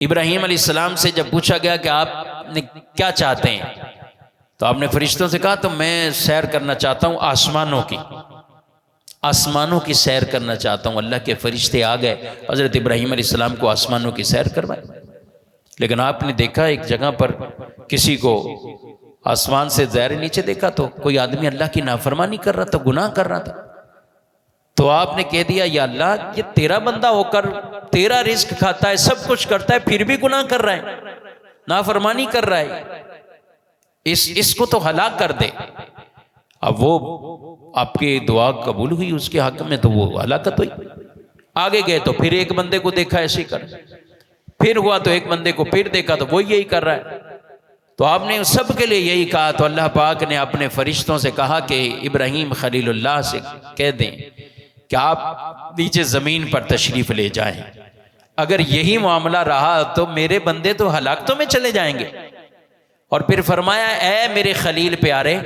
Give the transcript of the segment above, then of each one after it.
ابراہیم علیہ السلام سے جب پوچھا گیا کہ آپ نے کیا چاہتے ہیں، تو آپ نے فرشتوں سے کہا تو میں سیر کرنا چاہتا ہوں آسمانوں کی سیر کرنا چاہتا ہوں۔ اللہ کے فرشتے آ گئے، حضرت ابراہیم علیہ السلام کو آسمانوں کی سیر کروائے۔ لیکن آپ نے دیکھا ایک جگہ پر کسی کو آسمان سے زیر نیچے دیکھا تو کوئی آدمی اللہ کی نافرمانی کر رہا تھا، گناہ کر رہا تھا، تو آپ نے کہہ دیا یا اللہ یہ تیرا بندہ ہو کر تیرا رزق کھاتا ہے، سب کچھ کرتا ہے، پھر بھی گناہ کر رہا ہے، نافرمانی کر رہا ہے، اس کو تو ہلاک کر دے۔ اب وہ آپ کی دعا قبول ہوئی اس کے حق میں، تو وہ ہلاکت ہوئی۔ آگے گئے تو پھر ایک بندے کو دیکھا ایسے کر، پھر ہوا تو ایک بندے کو پھر دیکھا تو وہ یہی کر رہا ہے، تو آپ نے سب کے لیے یہی کہا، تو اللہ پاک نے اپنے فرشتوں سے کہا کہ ابراہیم خلیل اللہ سے کہہ دیں کہ آپ نیچے زمین پر تشریف لے جائیں، اگر یہی معاملہ رہا تو میرے بندے تو ہلاکتوں میں چلے جائیں گے۔ اور پھر فرمایا اے میرے خلیل پیارے،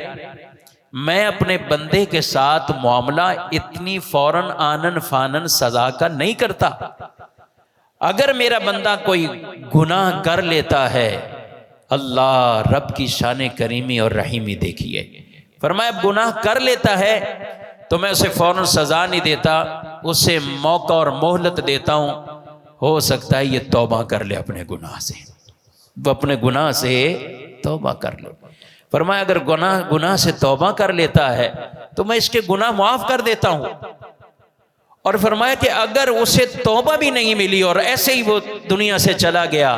میں اپنے بندے کے ساتھ معاملہ اتنی فوراً آنن فانن سزا کا نہیں کرتا، اگر میرا بندہ کوئی گناہ کر لیتا ہے، اللہ رب کی شان کریمی اور رحیمی دیکھیے، فرمایا گناہ کر لیتا ہے تو میں اسے فوراً سزا نہیں دیتا، اسے موقع اور مہلت دیتا ہوں، ہو سکتا ہے یہ توبہ کر لے اپنے گناہ سے، وہ اپنے گناہ سے توبہ کر لے۔ فرمایا اگر گناہ سے توبہ کر لیتا ہے تو میں اس کے گناہ معاف کر دیتا ہوں، اور فرمایا کہ اگر اسے توبہ بھی نہیں ملی اور ایسے ہی وہ دنیا سے چلا گیا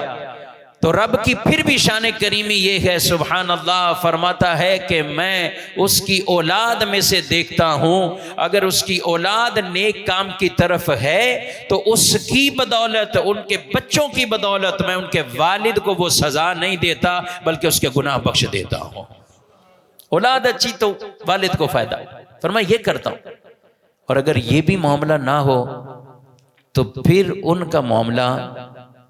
تو رب کی پھر بھی شان کریمی یہ ہے، سبحان اللہ، فرماتا ہے کہ میں اس کی اولاد میں سے دیکھتا ہوں، اگر اس کی اولاد نیک کام کی طرف ہے تو اس کی بدولت، ان کے بچوں کی بدولت میں ان کے والد کو وہ سزا نہیں دیتا بلکہ اس کے گناہ بخش دیتا ہوں۔ اولاد اچھی تو والد کو فائدہ، فرمایا یہ کرتا ہوں، اور اگر یہ بھی معاملہ نہ ہو تو پھر ان کا معاملہ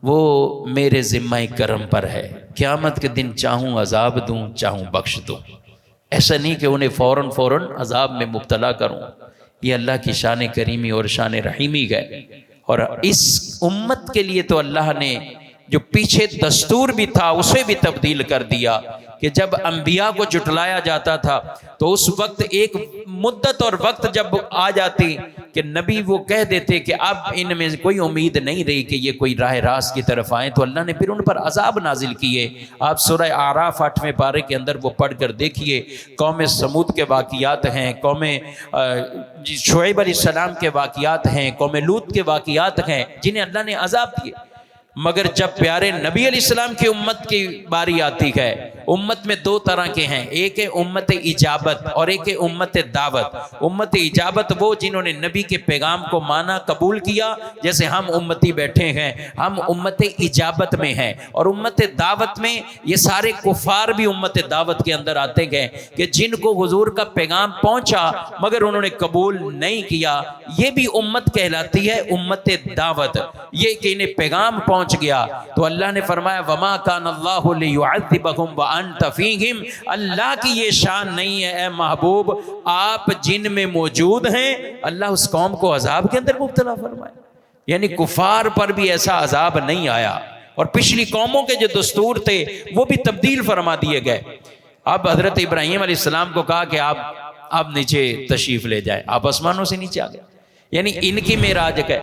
وہ میرے ذمہ کرم پر ہے، قیامت کے دن چاہوں عذاب دوں چاہوں بخش دوں، ایسا نہیں کہ انہیں فوراً عذاب میں مبتلا کروں۔ یہ اللہ کی شان کریمی اور شان رحیمی ہے۔ اور اس امت کے لیے تو اللہ نے جو پیچھے دستور بھی تھا اسے بھی تبدیل کر دیا کہ جب انبیاء کو جھٹلایا جاتا تھا تو اس وقت ایک مدت اور وقت جب آ جاتی کہ نبی وہ کہہ دیتے کہ اب ان میں کوئی امید نہیں رہی کہ یہ کوئی راہ راست کی طرف آئیں، تو اللہ نے پھر ان پر عذاب نازل کیے۔ آپ سورہ اعراف 8ویں پارے کے اندر وہ پڑھ کر دیکھیے، قوم سمود کے واقعات ہیں، قوم شعیب علیہ السلام کے واقعات ہیں، قوم لوط کے واقعات ہیں جنہیں اللہ نے عذاب دیے۔ مگر جب پیارے نبی علیہ السلام کی امت کی باری آتی ہے، امت میں دو طرح کے ہیں، ایک ہے امت اجابت اور ایک ہے امت دعوت۔ امت اجابت وہ جنہوں نے نبی کے پیغام کو مانا، قبول کیا، جیسے ہم امتی بیٹھے ہیں، ہم امت اجابت میں ہیں۔ اور امت دعوت میں یہ سارے کفار بھی امت دعوت کے اندر آتے گئے کہ جن کو حضور کا پیغام پہنچا مگر انہوں نے قبول نہیں کیا، یہ بھی امت کہلاتی ہے امت دعوت۔ یہ کہ انہیں پیغام پہنچ گیا تو اللہ نے فرمایا وما کان اللہ لیعذبہم وانت فیہم، اللہ کی یہ شان نہیں ہے اے محبوب آپ جن میں موجود ہیں اللہ اس قوم کو عذاب کے اندر مبتلا فرمائے، یعنی کفار پر بھی ایسا عذاب نہیں آیا، اور پچھلی قوموں کے جو دستور تھے وہ بھی تبدیل فرما دیے گئے۔ اب حضرت ابراہیم علیہ السلام کو کہا کہ آپ نیچے تشریف لے جائیں، آپ آسمانوں سے نیچے آ گئے، یعنی ان کی معراج ہے۔